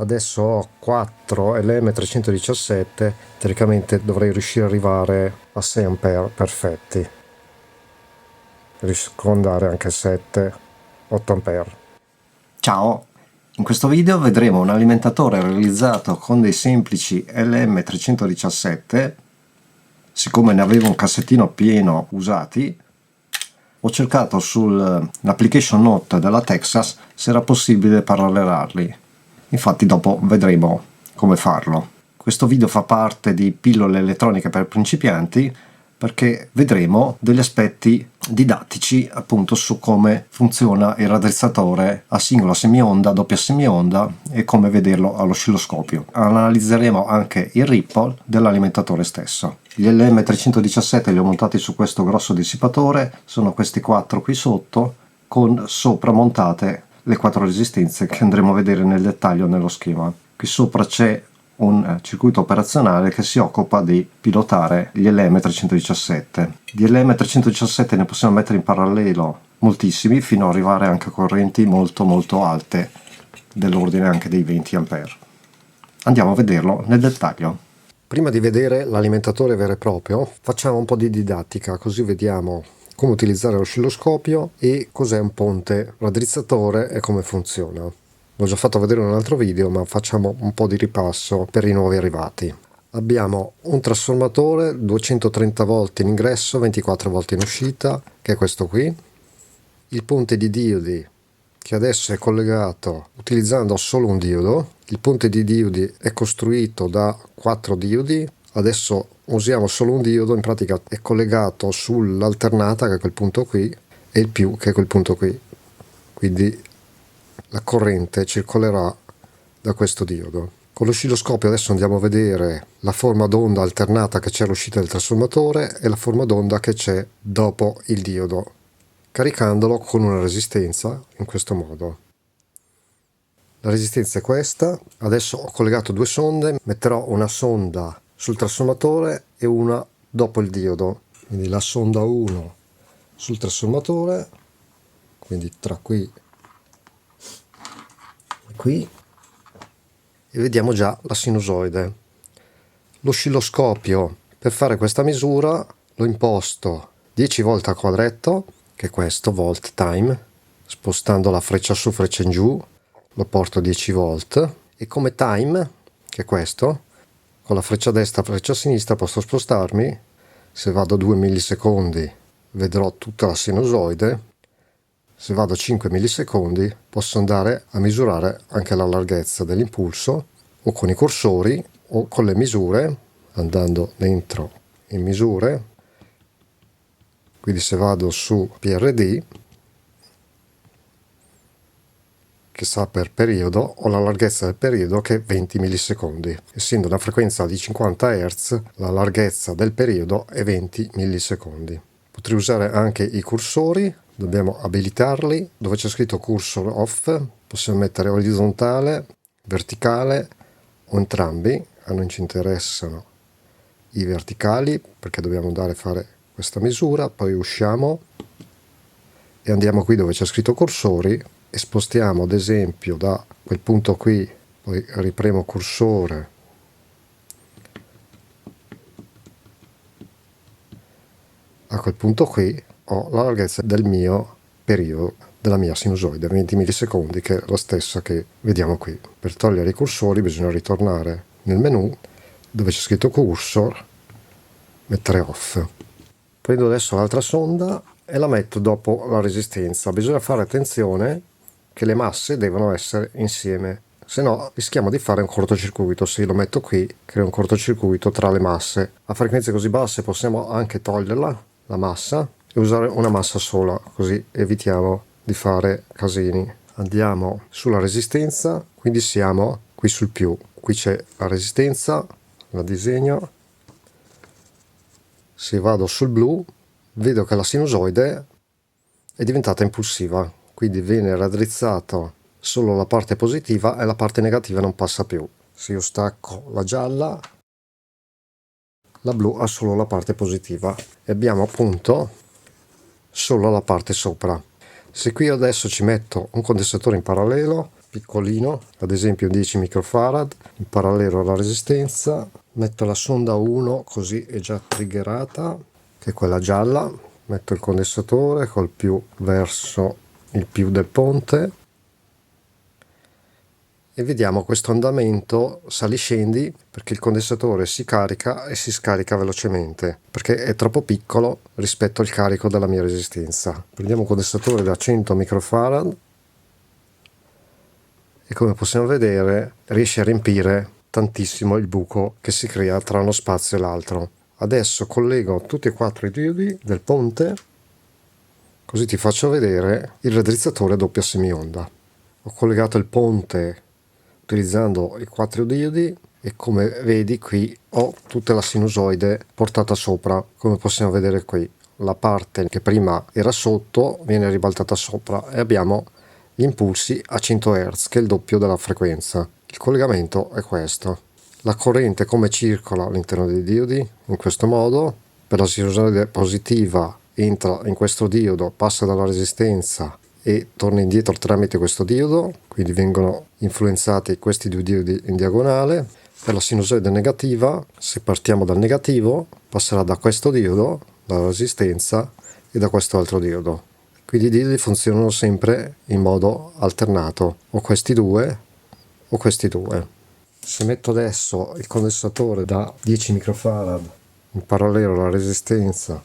Adesso ho 4 LM317, teoricamente dovrei riuscire ad arrivare a 6 A perfetti. Riesco ad andare anche a 7, 8 A. Ciao, in questo video vedremo un alimentatore realizzato con dei semplici LM317. Siccome ne avevo un cassettino pieno usati, ho cercato sull'application note della Texas se era possibile parallelarli. Infatti dopo vedremo come farlo. Questo video fa parte di pillole elettroniche per principianti perché vedremo degli aspetti didattici appunto su come funziona il raddrizzatore a singola semionda, doppia semionda e come vederlo all'oscilloscopio. Analizzeremo anche il ripple dell'alimentatore stesso. Gli LM317 li ho montati su questo grosso dissipatore, sono questi 4 qui sotto, con sopra montate le 4 resistenze che andremo a vedere nel dettaglio nello schema. Qui sopra c'è un circuito operazionale che si occupa di pilotare gli LM317. Di LM317 ne possiamo mettere in parallelo moltissimi fino ad arrivare anche a correnti molto alte, dell'ordine anche dei 20 A. Andiamo a vederlo nel dettaglio. Prima di vedere l'alimentatore vero e proprio, facciamo un po' di didattica, così vediamo come utilizzare l'oscilloscopio e cos'è un ponte raddrizzatore e come funziona. L'ho già fatto vedere in un altro video, ma facciamo un po' di ripasso per i nuovi arrivati. Abbiamo un trasformatore 230 volt in ingresso, 24 volt in uscita, che è questo qui. Il ponte di diodi, che adesso è collegato utilizzando solo un diodo. Il ponte di diodi è costruito da 4 diodi. Adesso usiamo solo un diodo, in pratica è collegato sull'alternata, che è quel punto qui, e il più, che è quel punto qui. Quindi la corrente circolerà da questo diodo. Con l'oscilloscopio adesso andiamo a vedere la forma d'onda alternata che c'è all'uscita del trasformatore e la forma d'onda che c'è dopo il diodo, caricandolo con una resistenza in questo modo. La resistenza è questa. Adesso ho collegato 2 sonde, metterò una sonda sul trasformatore e una dopo il diodo. Quindi la sonda 1 sul trasformatore, quindi tra qui e vediamo già la sinusoide. L'oscilloscopio per fare questa misura l'ho imposto 10 volt a quadretto, che è questo, volt time. Spostando la freccia su, freccia in giù, lo porto a 10 volt, e come time, che è questo, con la freccia destra, freccia sinistra posso spostarmi. Se vado a 2 millisecondi vedrò tutta la sinusoide. Se vado a 5 millisecondi posso andare a misurare anche la larghezza dell'impulso, o con i cursori o con le misure, andando dentro in misure. Quindi se vado su PRD, che sta per periodo, ho la larghezza del periodo che è 20 millisecondi. Essendo una frequenza di 50 Hz, la larghezza del periodo è 20 millisecondi. Potrei usare anche i cursori. Dobbiamo abilitarli. Dove c'è scritto cursor off possiamo mettere orizzontale, verticale o entrambi. A noi ci interessano i verticali perché dobbiamo andare a fare questa misura. Poi usciamo e andiamo qui dove c'è scritto cursori e spostiamo ad esempio da quel punto qui, poi ripremo cursore a quel punto qui, ho la larghezza del mio periodo, della mia sinusoide, 20 millisecondi, che è la stessa che vediamo qui. Per togliere i cursori bisogna ritornare nel menu dove c'è scritto cursor, mettere off. Prendo adesso l'altra sonda e la metto dopo la resistenza. Bisogna fare attenzione che le masse devono essere insieme, se no rischiamo di fare un cortocircuito. Se io lo metto qui creo un cortocircuito tra le masse. A frequenze così basse possiamo anche toglierla, la massa, e usare una massa sola, così evitiamo di fare casini. Andiamo sulla resistenza, quindi siamo qui sul più. Qui c'è la resistenza, la disegno. Se vado sul blu vedo che la sinusoide è diventata impulsiva, quindi viene raddrizzato solo la parte positiva e la parte negativa non passa più. Se io stacco la gialla, la blu ha solo la parte positiva e abbiamo appunto solo la parte sopra. Se qui adesso ci metto un condensatore in parallelo, piccolino, ad esempio 10 microfarad, in parallelo alla resistenza, metto la sonda 1 così è già triggerata, che è quella gialla, metto il condensatore col più verso il più del ponte e vediamo questo andamento sali-scendi perché il condensatore si carica e si scarica velocemente perché è troppo piccolo rispetto al carico della mia resistenza. Prendiamo un condensatore da 100 microfarad e come possiamo vedere riesce a riempire tantissimo il buco che si crea tra uno spazio e l'altro. Adesso collego tutti e 4 i diodi del ponte, così ti faccio vedere il raddrizzatore a doppia semionda. Ho collegato il ponte utilizzando i 4 diodi e come vedi qui ho tutta la sinusoide portata sopra, come possiamo vedere qui. La parte che prima era sotto viene ribaltata sopra e abbiamo gli impulsi a 100 Hz, che è il doppio della frequenza. Il collegamento è questo. La corrente come circola all'interno dei diodi? In questo modo, per la sinusoide positiva entra in questo diodo, passa dalla resistenza e torna indietro tramite questo diodo, quindi vengono influenzati questi due diodi in diagonale. Per la sinusoide negativa, se partiamo dal negativo, passerà da questo diodo, dalla resistenza, e da questo altro diodo. Quindi i diodi funzionano sempre in modo alternato, o questi due o questi due. Se metto adesso il condensatore da 10 microfarad in parallelo alla resistenza,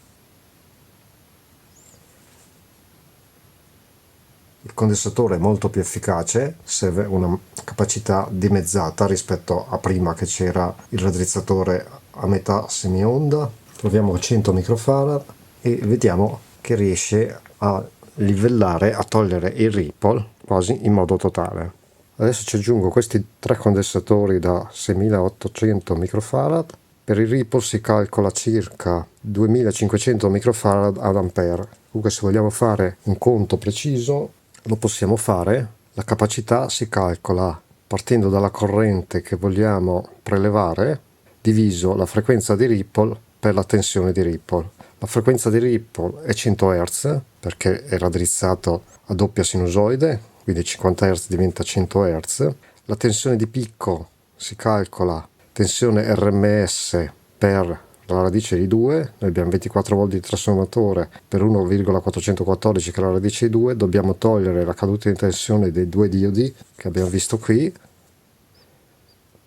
il condensatore è molto più efficace, serve una capacità dimezzata rispetto a prima che c'era il raddrizzatore a metà semionda. Troviamo 100 microfarad e vediamo che riesce a livellare, a togliere il ripple quasi in modo totale. Adesso ci aggiungo questi 3 condensatori da 6800 microfarad. Per il ripple si calcola circa 2500 microfarad ad ampere. Comunque se vogliamo fare un conto preciso lo possiamo fare. La capacità si calcola partendo dalla corrente che vogliamo prelevare diviso la frequenza di ripple per la tensione di ripple. La frequenza di ripple è 100 Hz perché è raddrizzato a doppia sinusoide, quindi 50 Hz diventa 100 Hz. La tensione di picco si calcola tensione RMS per la radice di 2, noi abbiamo 24 volt di trasformatore per 1,414 che è la radice di 2, dobbiamo togliere la caduta di tensione dei due diodi che abbiamo visto qui.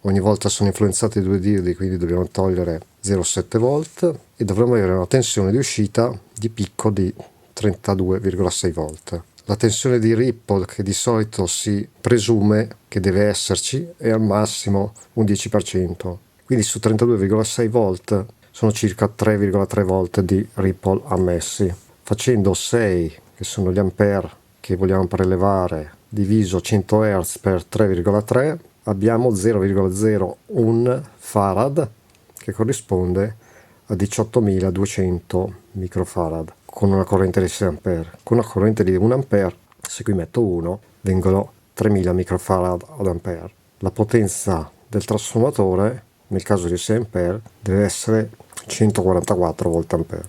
Ogni volta sono influenzati due diodi, quindi dobbiamo togliere 0,7 volt e dovremo avere una tensione di uscita di picco di 32,6 volt. La tensione di ripple, che di solito si presume che deve esserci, è al massimo un 10%. Quindi su 32,6 volt sono circa 3,3 volt di ripple ammessi. Facendo 6, che sono gli ampere che vogliamo prelevare, diviso 100 Hz per 3,3, abbiamo 0,01 farad, che corrisponde a 18.200 microfarad con una corrente di 6 ampere. Con una corrente di 1 ampere, se qui metto 1, vengono 3.000 microfarad ad ampere. La potenza del trasformatore nel caso di 6 ampere deve essere 144 volt ampere.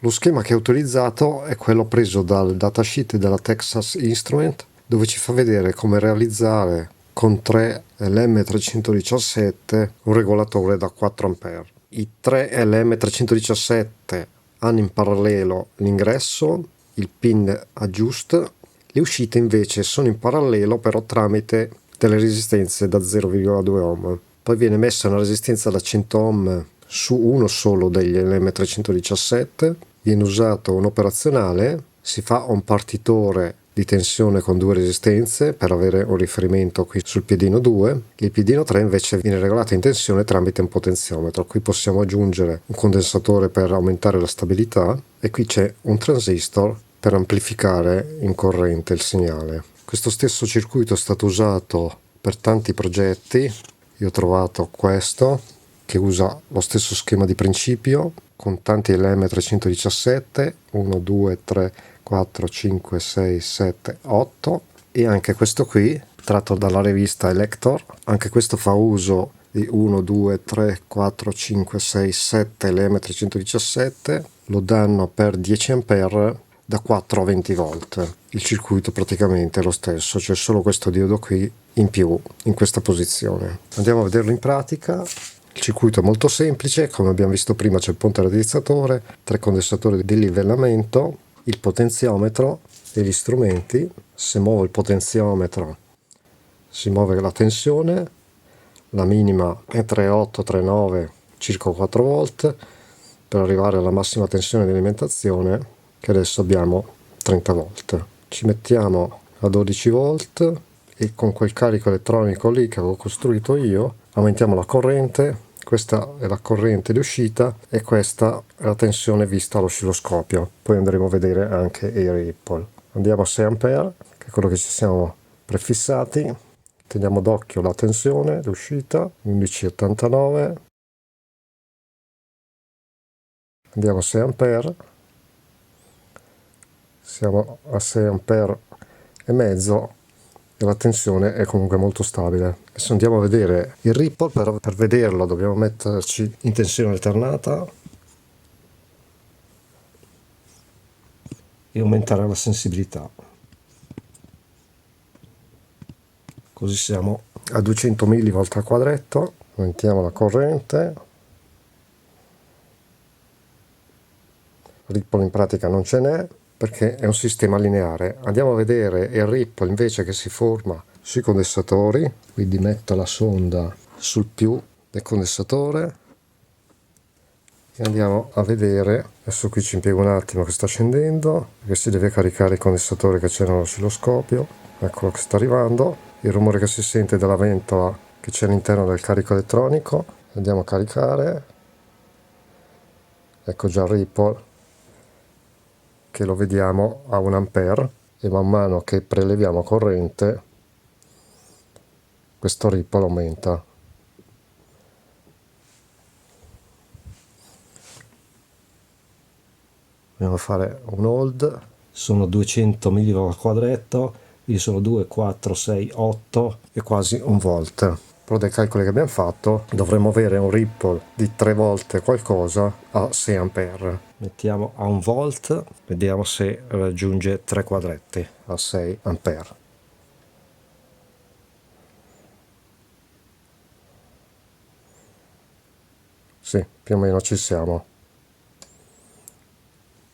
Lo schema che ho utilizzato è quello preso dal datasheet della Texas Instrument, dove ci fa vedere come realizzare con 3 LM317 un regolatore da 4 ampere. I 3 LM317 hanno in parallelo l'ingresso, il pin adjust, le uscite invece sono in parallelo però tramite delle resistenze da 0,2 ohm. Poi viene messa una resistenza da 100 ohm su uno solo degli LM317, viene usato un operazionale, si fa un partitore di tensione con 2 resistenze per avere un riferimento qui sul piedino 2. Il piedino 3 invece viene regolato in tensione tramite un potenziometro. Qui possiamo aggiungere un condensatore per aumentare la stabilità e qui c'è un transistor per amplificare in corrente il segnale. Questo stesso circuito è stato usato per tanti progetti. Io ho trovato questo che usa lo stesso schema di principio con tanti LM317, 1, 2, 3, 4, 5, 6, 7, 8 e anche questo qui tratto dalla rivista Elector. Anche questo fa uso di 1, 2, 3, 4, 5, 6, 7 LM317, lo danno per 10 ampere da 4 a 20 volt. Il circuito praticamente è lo stesso, c'è solo questo diodo qui in più in questa posizione. Andiamo a vederlo in pratica. Il circuito è molto semplice, come abbiamo visto prima c'è il ponte raddrizzatore, 3 condensatori di livellamento, il potenziometro e gli strumenti. Se muovo il potenziometro si muove la tensione, la minima è 3,8, 3,9, circa 4 volt, per arrivare alla massima tensione di alimentazione, che adesso abbiamo 30 volt. Ci mettiamo a 12 volt e con quel carico elettronico lì che avevo costruito io aumentiamo la corrente. Questa è la corrente di uscita e questa è la tensione vista all'oscilloscopio. Poi andremo a vedere anche i ripple. Andiamo a 6 A, che è quello che ci siamo prefissati. Teniamo d'occhio la tensione di uscita, 11,89. Andiamo a 6 A. Siamo a 6 A e mezzo e la tensione è comunque molto stabile. Adesso andiamo a vedere il ripple. Per vederlo dobbiamo metterci in tensione alternata e aumentare la sensibilità, così siamo a 200 mV al quadretto. Aumentiamo la corrente. Ripple in pratica non ce n'è perché è un sistema lineare. Andiamo a vedere il ripple invece che si forma sui condensatori, quindi metto la sonda sul più del condensatore e andiamo a vedere. Adesso qui ci impiego un attimo che sta scendendo perché si deve caricare il condensatore che c'era nell'oscilloscopio. Eccolo che sta arrivando. Il rumore che si sente dalla ventola che c'è all'interno del carico elettronico. Andiamo a caricare. Ecco già il ripple che lo vediamo a 1 ampere e man mano che preleviamo corrente questo ripple aumenta. Andiamo a fare un hold. Sono 200 mV al quadretto, quindi sono 2, 4, 6, 8 e quasi un volt. Però dai calcoli che abbiamo fatto dovremmo avere un ripple di 3 volte qualcosa a 6 ampere. Mettiamo a 1 volt, vediamo se raggiunge 3 quadretti a 6 ampere. Sì, più o meno ci siamo.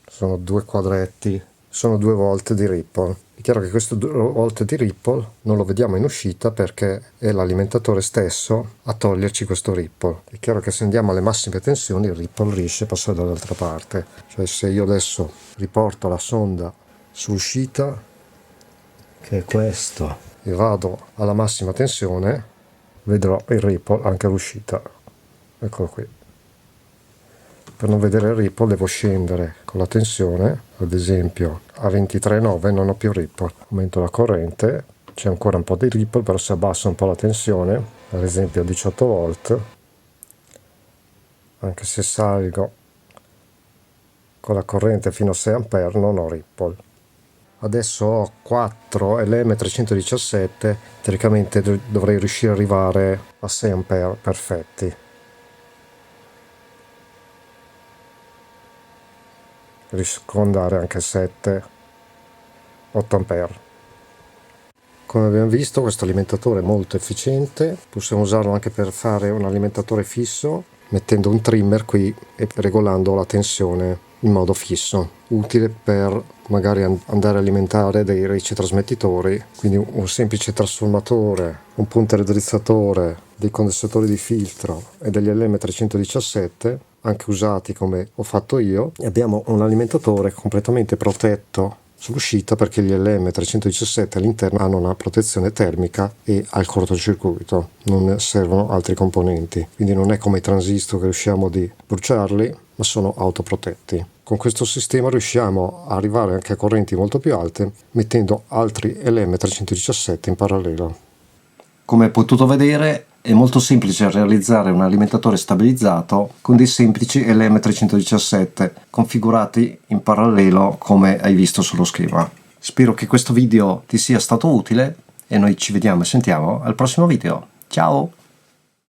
Sono 2 quadretti, sono 2 volt di ripple. È chiaro che questo 2 volt di ripple non lo vediamo in uscita perché è l'alimentatore stesso a toglierci questo ripple. È chiaro che se andiamo alle massime tensioni il ripple riesce a passare dall'altra parte. Cioè se io adesso riporto la sonda su uscita, che è questo, e vado alla massima tensione, vedrò il ripple anche all'uscita. Eccolo qui. Per non vedere il ripple devo scendere con la tensione, ad esempio a 23,9 non ho più ripple. Aumento la corrente, c'è ancora un po' di ripple, però se abbasso un po' la tensione, ad esempio a 18 volt, anche se salgo con la corrente fino a 6 ampere non ho ripple. Adesso ho 4 LM317, teoricamente dovrei riuscire ad arrivare a 6 ampere perfetti. Riesco ad andare anche 7, 8 ampere. Come abbiamo visto questo alimentatore è molto efficiente, possiamo usarlo anche per fare un alimentatore fisso mettendo un trimmer qui e regolando la tensione in modo fisso, utile per magari andare a alimentare dei ricetrasmettitori, quindi un semplice trasformatore, un ponte raddrizzatore, dei condensatori di filtro e degli LM317 anche usati come ho fatto io, e abbiamo un alimentatore completamente protetto sull'uscita perché gli LM317 all'interno hanno una protezione termica e al cortocircuito, non servono altri componenti, quindi non è come i transistor che riusciamo di bruciarli, ma sono autoprotetti. Con questo sistema riusciamo a arrivare anche a correnti molto più alte mettendo altri LM317 in parallelo. Come hai potuto vedere è molto semplice realizzare un alimentatore stabilizzato con dei semplici LM317 configurati in parallelo come hai visto sullo schema. Spero che questo video ti sia stato utile e noi ci vediamo e sentiamo al prossimo video. Ciao!